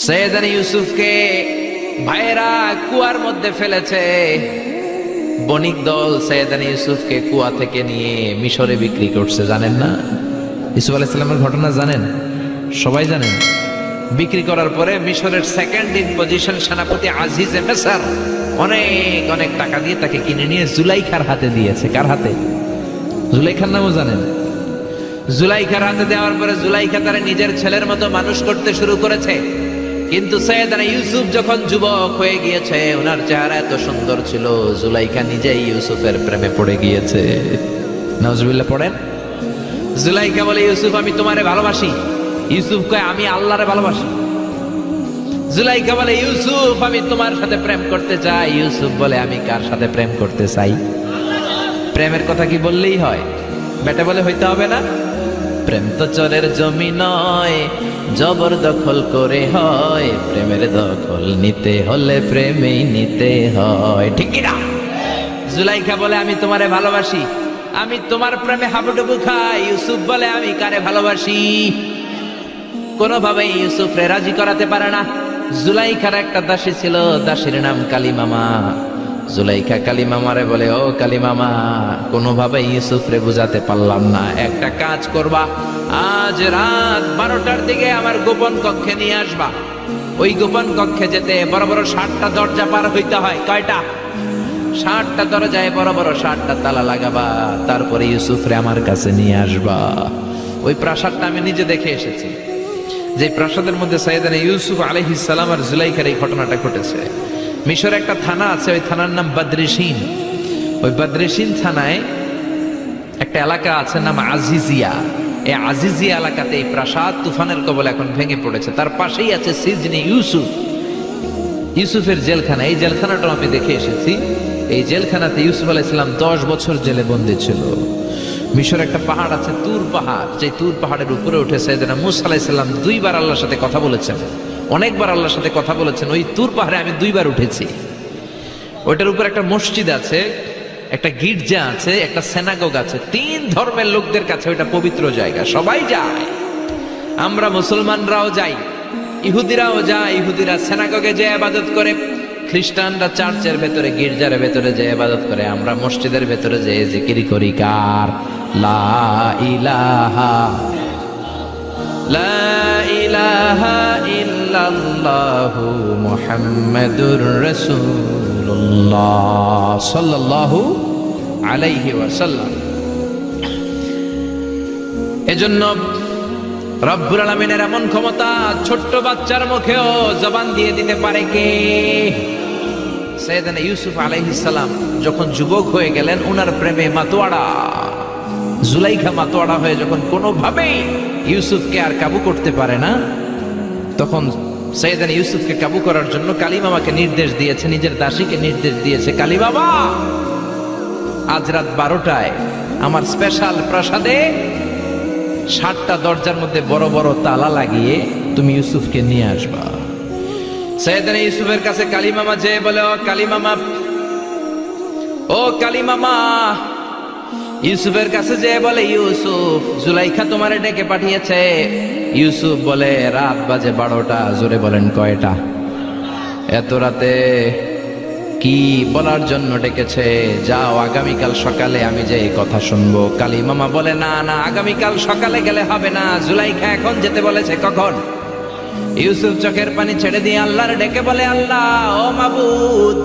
সৈয়দনা ইউসুফকে ভাইয়েরা কুয়ার মধ্যে ফেলেছে। বণিক দল সৈয়দনা ইউসুফকে কুয়া থেকে নিয়ে মিশরে বিক্রি করছে, জানেন না? ইউসুফ আলাইহিস সালামের ঘটনা জানেন? সবাই জানেন। বিক্রি করার পরে মিশরের সেকেন্ড ইন পজিশন সেনাপতি আজিজে মিসর অনেক অনেক টাকা দিয়ে তাকে কিনে নিয়ে জুলাইখার হাতে দিয়েছে। কার হাতে? জুলাইখার নামও জানেন? জুলাইখার হাতে দেওয়ার পরে জুলাইখা তারা নিজের ছেলের মতো মানুষ করতে শুরু করেছে। কিন্তু সৈয়দনা ইউসুফ যখন যুবক হয়ে গিয়েছে, ওনার চেহারা এত সুন্দর ছিল, জুলাইখা নিজেই ইউসুফের প্রেমে পড়ে গিয়েছে। নাউজুবিল্লাহ পড়েন। জুলাইখা বলে, ইউসুফ আমি তোমারে ভালোবাসি। ইউসুফ কয়, আমি আল্লাহরে ভালোবাসি। জুলাইখা বলে, ইউসুফ আমি তোমার সাথে প্রেম করতে চাই। ইউসুফ বলে, আমি কার সাথে প্রেম করতে চাই? প্রেমের কথা কি বললেই হয়? বেটা বলে হইতে হবে না? প্রেম তো চরের জমি নয়, জবরদখল করে হয়। প্রেমের দখল নিতে হলে প্রেমেই নিতে হয়, ঠিক কি না? জুলাইখা বলে, আমি তোমারে ভালোবাসি, আমি তোমার প্রেমে হাবুডুবু খাই। ইউসুফ বলে, আমি কারে ভালোবাসি? কোনোভাবেই ইউসুফরে রাজি করাতে পারে না। জুলাইখার একটা দাসী ছিল, দাসীর নাম কালিমামা। জুলাইখা কালিমামারে বলে, ও কালিমামা, কোনোভাবে ইউসুফরে বুঝাতে পারলাম না, একটা কাজ করবা, আজ রাত 12টার দিকে আমার গোপন কক্ষে নিয়ে আসবা। ওই গোপন কক্ষে যেতে বড় বড় 60টা দরজা পার হইতে হয়। কয়টা? 60টা দরজায় বড় বড় 60টা তালা লাগাবা, তারপরে ইউসুফরে আমার কাছে নিয়ে আসবা। ওই প্রাসাদটা আমি নিজে দেখে এসেছি, যে প্রাসাদের মধ্যে সৈয়দনা ইউসুফ আলাইহিস সালাম আর জুলাইখার এই ঘটনাটা ঘটেছে। মিশরে একটা থানা আছে, ওই থানার নাম বদরিশিন। ওই বদরিশিন থানায় একটা এলাকা আছে নাম আজিজিয়া। এই আজিজিয়া এলাকাতে এই প্রাসাদ তুফানের কবলে এখন ভেঙে পড়েছে। তার পাশেই আছে সিজনি ইউসুফ, ইউসুফের জেলখানা। এই জেলখানাটাও আমি দেখে এসেছি। এই জেলখানাতে ইউসুফ আলাইহিস সালাম 10 বছর জেলে বন্দী ছিল। মিশর একটা পাহাড় আছে, তুর পাহাড়। যে তুর পাহাড়ের উপরে উঠে সৈয়দনা মূসা আলাইহিস সালাম 2 বার আল্লাহর সাথে কথা বলেছেন, অনেকবার আল্লাহর সাথে কথা বলেছেন। ওই তুর পাহাড়ে আমি 2 বার উঠেছি। ওইটার উপর একটা মসজিদ আছে, একটা গির্জা আছে, একটা সিনাগোগ আছে। 3 ধর্মের লোকদের কাছে ওইটা পবিত্র জায়গা, সবাই যায়। আমরা মুসলমানরাও যাই, ইহুদিরাও যায়। ইহুদিরা সিনাগোগে যে ইবাদত করে, খ্রিস্টানরা চার্চের ভেতরে, গির্জার ভেতরে যে ইবাদত করে, আমরা মসজিদের ভেতরে যে জিকির করি। কার? লা ইলাহা লা ইলাহা ইল্লাল্লাহু মুহাম্মাদুর রাসূলুল্লাহ সাল্লাল্লাহু আলাইহি ওয়াসাল্লাম। এজন্য রব্বুল আলামিনের এমন ক্ষমতা, ছোট্ট বাচ্চার মুখেও জবান দিয়ে দিতে পারে কে? সৈয়দনা ইউসুফ আলাইহিস সালাম যখন যুবক হয়ে গেলেন, উনার প্রেমে মাতোয়ারা জুলাইখা মাতোয়ারা হয়ে যখন কোনোভাবেই ইউসুফকে আর কাবু করতে পারে না, তখন সৈয়দনা ইউসুফকে কাবু করার জন্য কালিমামাকে নির্দেশ দিয়েছে, নিজের দাসীকে নির্দেশ দিয়েছে, কালিমামা আজ রাত 12টায় আমার স্পেশাল প্রাসাদে 60টা দরজার মধ্যে বড় বড় তালা লাগিয়ে তুমি ইউসুফকে নিয়ে আসবা। সৈয়দনা ইউসুফের কাছে কালিমামা যেয়ে বলে, ও কালিমামা, ও কালিমামা। ইউসুফের কাছে যেয়ে বলে, ইউসুফ, জুলাইখা তোমারে ডেকে পাঠিয়েছে। ইউসুফ বলে, রাত বাজে 12টা। জোরে বলেন, কয়টা? এত রাতে কি বলার জন্য ডেকেছে? যাও, আগামীকাল সকালে আমি যে কথা শুনবো। কালিমামা বলে, না না, আগামীকাল সকালে গেলে হবে না, জুলাইখা এখন যেতে বলেছে। কখন? ইউসুফ চোখের পানি ছেড়ে দিয়ে আল্লাহর ডেকে বলে, আল্লাহ, ও মাবুদ,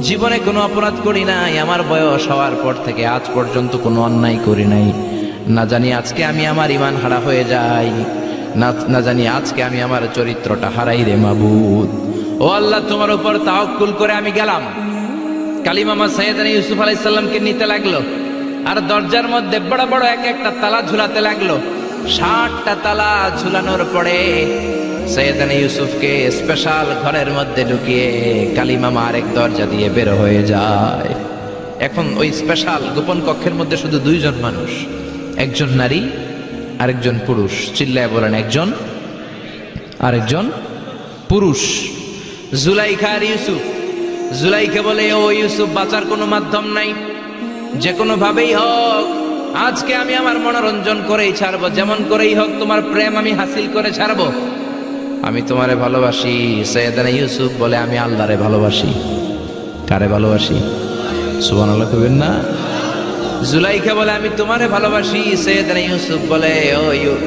জীবনে কোনো অপরাধ করি নাই, আমার বয়স হওয়ার পর থেকে আজ পর্যন্ত কোনো অন্যায় করি নাই। না জানি আজকে আমি আমার ঈমান হারা হয়ে যাই, না জানি আজকে আমি আমার চরিত্রটা হারাই রে মাবুদ। ও আল্লাহ, তোমার উপর তাওয়াক্কুল করে আমি গেলাম। কালিমামা সৈয়দনা ইউসুফ আলাইহিস সালামকে নিতে লাগলো, আর দরজার মধ্যে বড় বড় এক একটা তালা ঝুলাতে লাগলো। 60টা তালা ঝুলানোর পরে সৈয়দনা ইউসুফকে স্পেশাল ঘরের মধ্যে ঢুকিয়ে কালিমামা আরেক দরজা দিয়ে বের হয়ে যায়। এখন ওই স্পেশাল গোপন কক্ষের মধ্যে শুধু 2 জন মানুষ, একজন নারী আরেকজন পুরুষ। চিল্লায় বলেন, একজন আরেকজন পুরুষ। জুলাইখা আর ইউসুফ। জুলাইখা বলে, ও ইউসুফ, বাঁচার কোনো মাধ্যম নাই, যে কোনো ভাবেই হোক আজকে আমি আমার মনোরঞ্জন করেই ছাড়বো, যেমন করেই হোক তোমার প্রেম আমি হাসিল করে ছাড়বো। আমি তোমারে ভালোবাসি। সৈয়দনা ইউসুফ বলে আমি আল্লাহরে ভালোবাসি। কারে ভালোবাসি? সুবহানাল্লাহ কইবেন না? জুলাইখা বলে আমি তোমারে ভালোবাসি। সৈয়দনা ইউসুফ বলে ও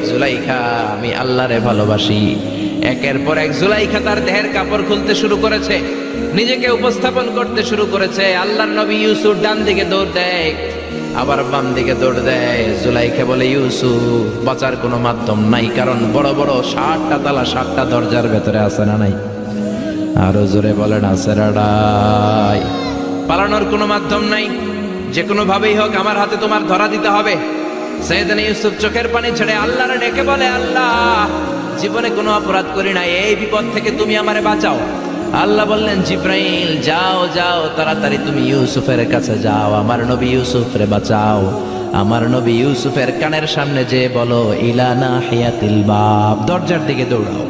জুলাইখা আমি আল্লাহরে ভালোবাসি। একের পর এক জুলাইখা তার দেহের কাপড় খুলতে শুরু করেছে, নিজেকে উপস্থাপন করতে শুরু করেছে। আল্লাহর নবী ইউসুফ ডান দিকে দৌড় দেয়, আবার বাম দিকে দৌড় দেয়। জুলাইখা বলে ইউসুফ বাঁচার কোনো মাধ্যম নাই, কারণ বড় বড় 7টা তালা 7টা দরজার ভেতরে আছে না নাই? আরো জোরে বলেন আছে রাডাই। পালানোর কোনো মাধ্যম নাই, যে কোনো ভাবেই হোক আমার হাতে তোমার ধরা দিতে হবে। সৈয়দনা ইউসুফ চোখের পানি ছেড়ে আল্লাহরে ডেকে বলে আল্লাহ জীবনে কোনো অপরাধ করি না, এই বিপদ থেকে তুমি আমারে বাঁচাও। আল্লাহ বললেন জিব্রাইল যাও যাও তাড়াতাড়ি তুমি ইউসুফের কাছে যাও, আমার নবী ইউসুফরে বাঁচাও। আমার নবী ইউসুফের কানের সামনে যে বলো ইলা নাহিয়াতিল বাব, দরজার দিকে দৌড়াও।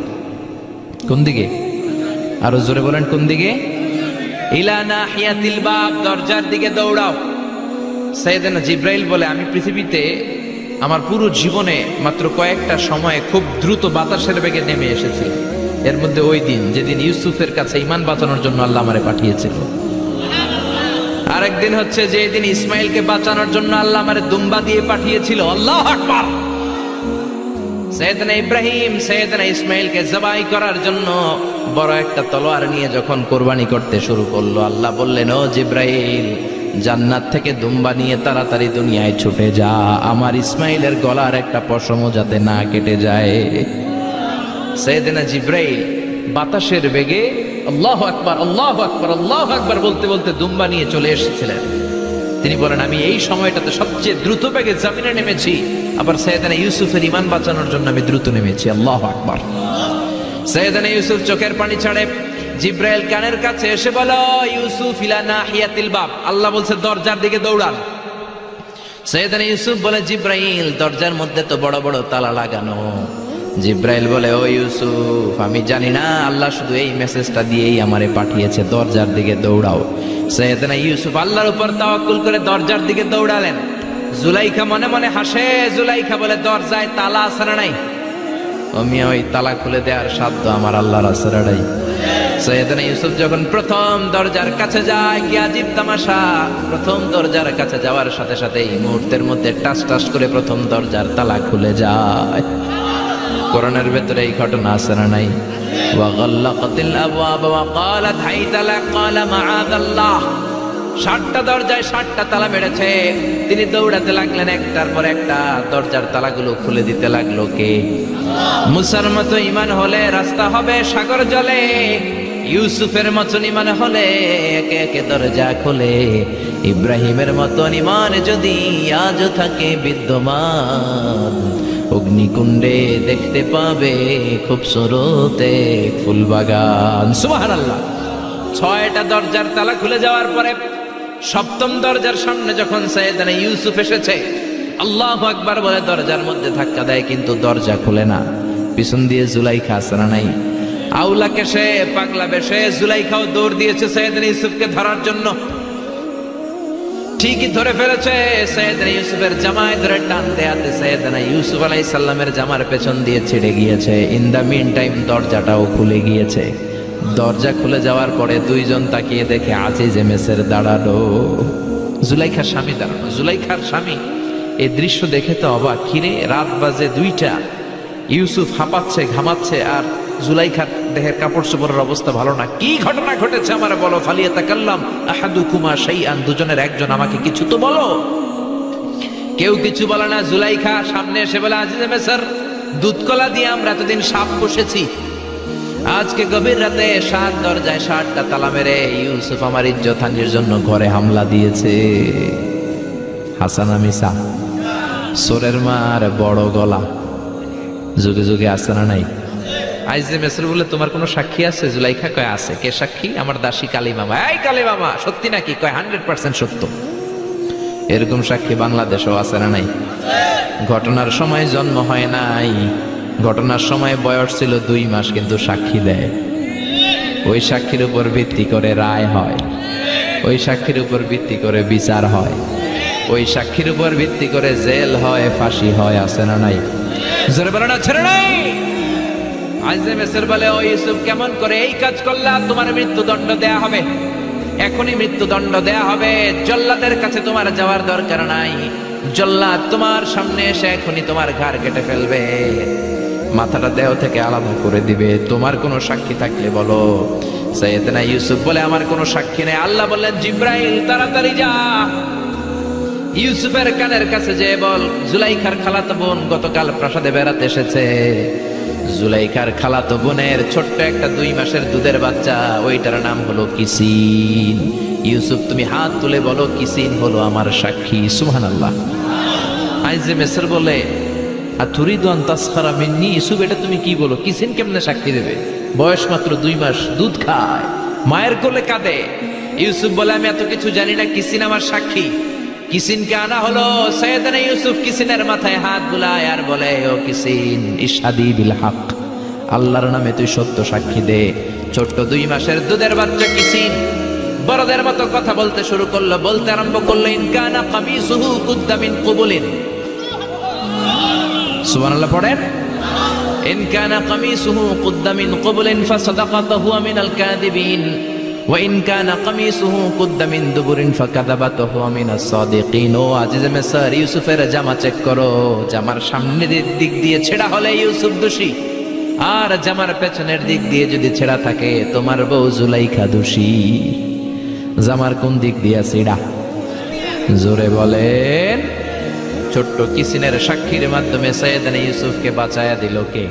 কোন দিকে? আরো জোরে বলেন কোন দিকে? ইলা নাহিয়াতিল বাব, দরজার দিকে দৌড়াও। সাইয়েদনা জিব্রাইল বলে আমি পৃথিবীতে আমার পুরো জীবনে মাত্র কয়েকটা সময়ে খুব দ্রুত বাতাসের বেগে নেমে এসেছি, এর মধ্যে ওই দিন যেদিন ইউসুফের কাছে ঈমান বাঁচানোর জন্য আল্লাহ আমারে পাঠিয়েছিল। আরেকদিন হচ্ছে যে দিন ইসমাইলকে বাঁচানোর জন্য আল্লাহ আমারে দুম্বা দিয়ে পাঠিয়েছিল। আল্লাহু আকবার। সাইয়েদনা ইব্রাহিম সাইয়েদনা ইসমাইলকে জবাই করার জন্য বড় একটা তলোয়ার নিয়ে যখন কোরবানি করতে শুরু করলো, আল্লাহ বললেন ও জিব্রাইল জান্নাত থেকে দুম্বা নিয়ে তাড়াতাড়ি দুনিয়ায় ছুটে যা, আমার ইসমাইলের গলার একটা পশমও যাতে না কেটে যায়। সাইয়েদনা জিব্রাইল বাতাসের বেগে আল্লাহু আকবার আল্লাহু আকবার আল্লাহু আকবার বলতে বলতে দুম্বা নিয়ে চলে এসেছিলেন। তিনি বলেন আমি এই সময়টাতে সবচেয়ে দ্রুত বেগে জমিনে নেমেছি, আবার সাইয়েদনা ইউসুফের ঈমান বাঁচানোর জন্য আমি দ্রুত নেমেছি। আল্লাহু আকবার। সাইয়েদনা ইউসুফ চোখের পানি ছাড়ে জিব্রাইল কানের কাছে এসে বলো ইউসুফ ইলা নাহিয়াতিল বাব, আল্লাহ বলছে দরজার দিকে দৌড়ান। সাইয়েদনা ইউসুফ বলে জিব্রাইল দরজার মধ্যে তো বড় বড় তালা লাগানো। জিব্রাইল বলে ও ইউসুফ আমি জানি না, আল্লাহ শুধু এই মেসেজটা দিয়েই আমারে পাঠিয়েছে, দরজার দিকে দৌড়াও। সাইয়েদনা ইউসুফ আল্লাহর উপর তাওয়াক্কুল করে দরজার দিকে দৌড়ালেন। জুলাইখা মনে মনে হাসে। জুলাইখা বলে দরজায় তালা আছে না নাই? আমি ওই তালা খুলে দেওয়ার সাধ্য আমার আল্লাহর আছে না নাই? সাইয়েদনা ইউসুফ যখন প্রথম দরজার কাছে যায়, কি আজীব তামাশা, প্রথম দরজার কাছে যাওয়ার সাথে সাথেই মুহূর্তের মধ্যে টাস টাস করে প্রথম দরজার তালা খুলে যায়। কোরআনের ভেতরে এই ঘটনা আছে না নাই? ওয়া গাল্লাকাতিল আবওয়াব ওয়া ক্বালাত হাইতা লাক ক্বালা মাআযাল্লাহ। 7টা দরজায় 7টা তালা মেরেছে। তিনি দৌড়াতে লাগলেন, একটার পর একটা দরজার তালাগুলো খুলে দিতে লাগলো কে? মুসার মতো ঈমান হলে রাস্তা হবে সাগর জলে, ইউসুফের মতন ঈমান হলে একে একে দরজা খোলে। ইব্রাহিমের মতন ঈমান যদি আজও থাকে বিদ্যমান, অগ্নিকুণ্ডে দেখতে পাবে খুবসুরতে ফুলবাগান। সুবহানাল্লাহ। 6টা দরজার তালা খুলে যাওয়ার পরে 7ম দরজার সামনে যখন সাইয়েদনা ইউসুফ এসেছে, আল্লাহু আকবার বলে দরজার মধ্যে ধাক্কা দেয়, কিন্তু দরজা খুলে না। পিছন দিয়ে জুলাইখা আছে না নাই? আউলা কেশে পাগলা বেশে জুলাইখাও দৌড় দিয়েছে সাইয়েদনা ইউসুফকে ধরার জন্য। ঠিকই ধরে ফেলেছে। সাইয়েদনা ইউসুফের জামায় ধরে টান দেয়াতে সাইয়েদনা ইউসুফ আলাইহিস সালামের জামার পেছন দিয়ে ছিঁড়ে গিয়েছে। ইন দা মিন টাইম দরজাটাও খুলে গিয়েছে। দরজা খুলে যাওয়ার পরে দুইজন তাকিয়ে দেখে আজিজে মেসের দাঁড়ালো, জুলাইখার স্বামী দাঁড়ানো। জুলাইখার স্বামী এই দৃশ্য দেখে তো অবাক, কিরে রাত বাজে 2টা, ইউসুফ হাঁপাচ্ছে ঘামাচ্ছে আর জুলাইখার দেহের কাপড় চোপড়ের অবস্থা ভালো না, কি ঘটনা ঘটেছে আমার বলো। ফালিয়াতাকাল্লাম আহাদুকুমা শাইআন, দুজনের একজন আমাকে কিছু তো বলো। কেউ কিছু বলে না। জুলাইখা সামনে এসে বলে আজিজে মেসর, দুধকলা দিয়ে আমরা এতদিন সাপ বসেছি, আজকে গভীর রাতে 7 দরজায় 7টা তালা মেরে ইউসুফ আমার ইজ্জত হানির জন্য ঘরে হামলা দিয়েছে। হাসানা মিসা, সোরের মার বড় গলা, যুগে যুগে আছে না নাই? আইজে মেসর বলে তোমার কোনো সাক্ষী আছে? জুলাইখা কয় আছে। কে সাক্ষী? আমার দাসী কালী মামা। এই কালী মামা সত্যি নাকি? কয় 100% সত্য। এরকম সাক্ষী বাংলাদেশেও আছে না নাই? ঘটনার সময় জন্ম হয় নাই, ঘটনার সময় বয়স ছিল 2 মাস, কিন্তু সাক্ষী দেয়। ওই সাক্ষীর উপর ভিত্তি করে রায় হয়, ওই সাক্ষীর উপর ভিত্তি করে বিচার হয়, ওই সাক্ষীর উপর ভিত্তি করে জেল হয়, ফাঁসি হয়। আছে না নাই? জোরে বলো না, ছেড়ে নাই। আজিজে মিসর বলে, ও ইউসুফ, কেমন করে এই কাজ করলা? তোমার মৃত্যুদণ্ড দেয়া হবে, এখনই মৃত্যুদণ্ড দেয়া হবে। জল্লাদের কাছে তোমার যাওয়ার দরকার নাই, জল্লাদ তোমার সামনে এসে এখনই তোমার ঘাড় কেটে ফেলবে, মাথাটা দেহ থেকে আলাদা করে দিবে। তোমার কোনো সাক্ষী থাকলে বলো। সাইয়েদনা ইউসুফ বলে, আমার কোনো সাক্ষী নেই। আল্লাহ বললেন, জিব্রাইল তাড়াতাড়ি যা, ইউসুফের কানের কাছে যে বল, জুলাইখার খালাতো বোন গতকাল প্রাসাদে বেড়াতে এসেছে। জুলাইখার খালাতো বোনের ছোট্ট একটা 2 মাসের দুধের বাচ্চা, ওইটার নাম হলো কিসিন। ইউসুফ, তুমি হাত তুলে বলো, কিসিন হলো আমার সাক্ষী। সুবহানাল্লাহ। আজিজে মিসর বলে, আতুরিদু আন তাসখারা মিন্নি? ইউসুফ, এটা তুমি কি বলো? কিসিন কেমনে সাক্ষী দেবে? বয়স মাত্র 2 মাস, দুধ খায়, মায়ের কোলে কাঁদে। ইউসুফ বলে, আমি এত কিছু জানি না, কিসিন আমার সাক্ষী। কিসিনকে আনা হলো। সাইয়েদনা ইউসুফ কিসিনের মাথায় হাত বুলায় আর বলে, ও কিসিন, ইশহাদি বিল হক, আল্লাহর নামে তুই সত্য সাক্ষী দে। ছোট্ট 2 মাসের দুধের বাচ্চা কিসিন বড়দের মতো কথা বলতে শুরু করলো, বলতে আরম্ভ করলো, ইন কানা কামিসুহু কুদ্দা মিন কুবুলিন। সুবহানাল্লাহ পড়েন। ইন কানা কামিসুহু কুদ্দা মিন কুবুলিন ফাসাদাকাত হুয়া মিনাল কাযিবিন ওয়া ইন কানা কামিসুহু কুদ্দা মিন দুবুরিন ফাকাযাবাত হুয়া মিনাস সাদিকিন। ও আজিজে মিসর, ইউসুফের জামা চেক করো, জামার সামনের দিক দিয়ে ছেঁড়া হলে ইউসুফ দোষী, আর জামার পেছনের দিক দিয়ে যদি ছেঁড়া থাকে তোমার বউ জুলাইখা দোষী। জামার কোন দিক দিয়ে ছেঁড়া? জোরে বলেন। ছোট্ট কিসিনের সাক্ষীর মাধ্যমে সাইয়েদনা ইউসুফকে বাঁচায়া দিল কে?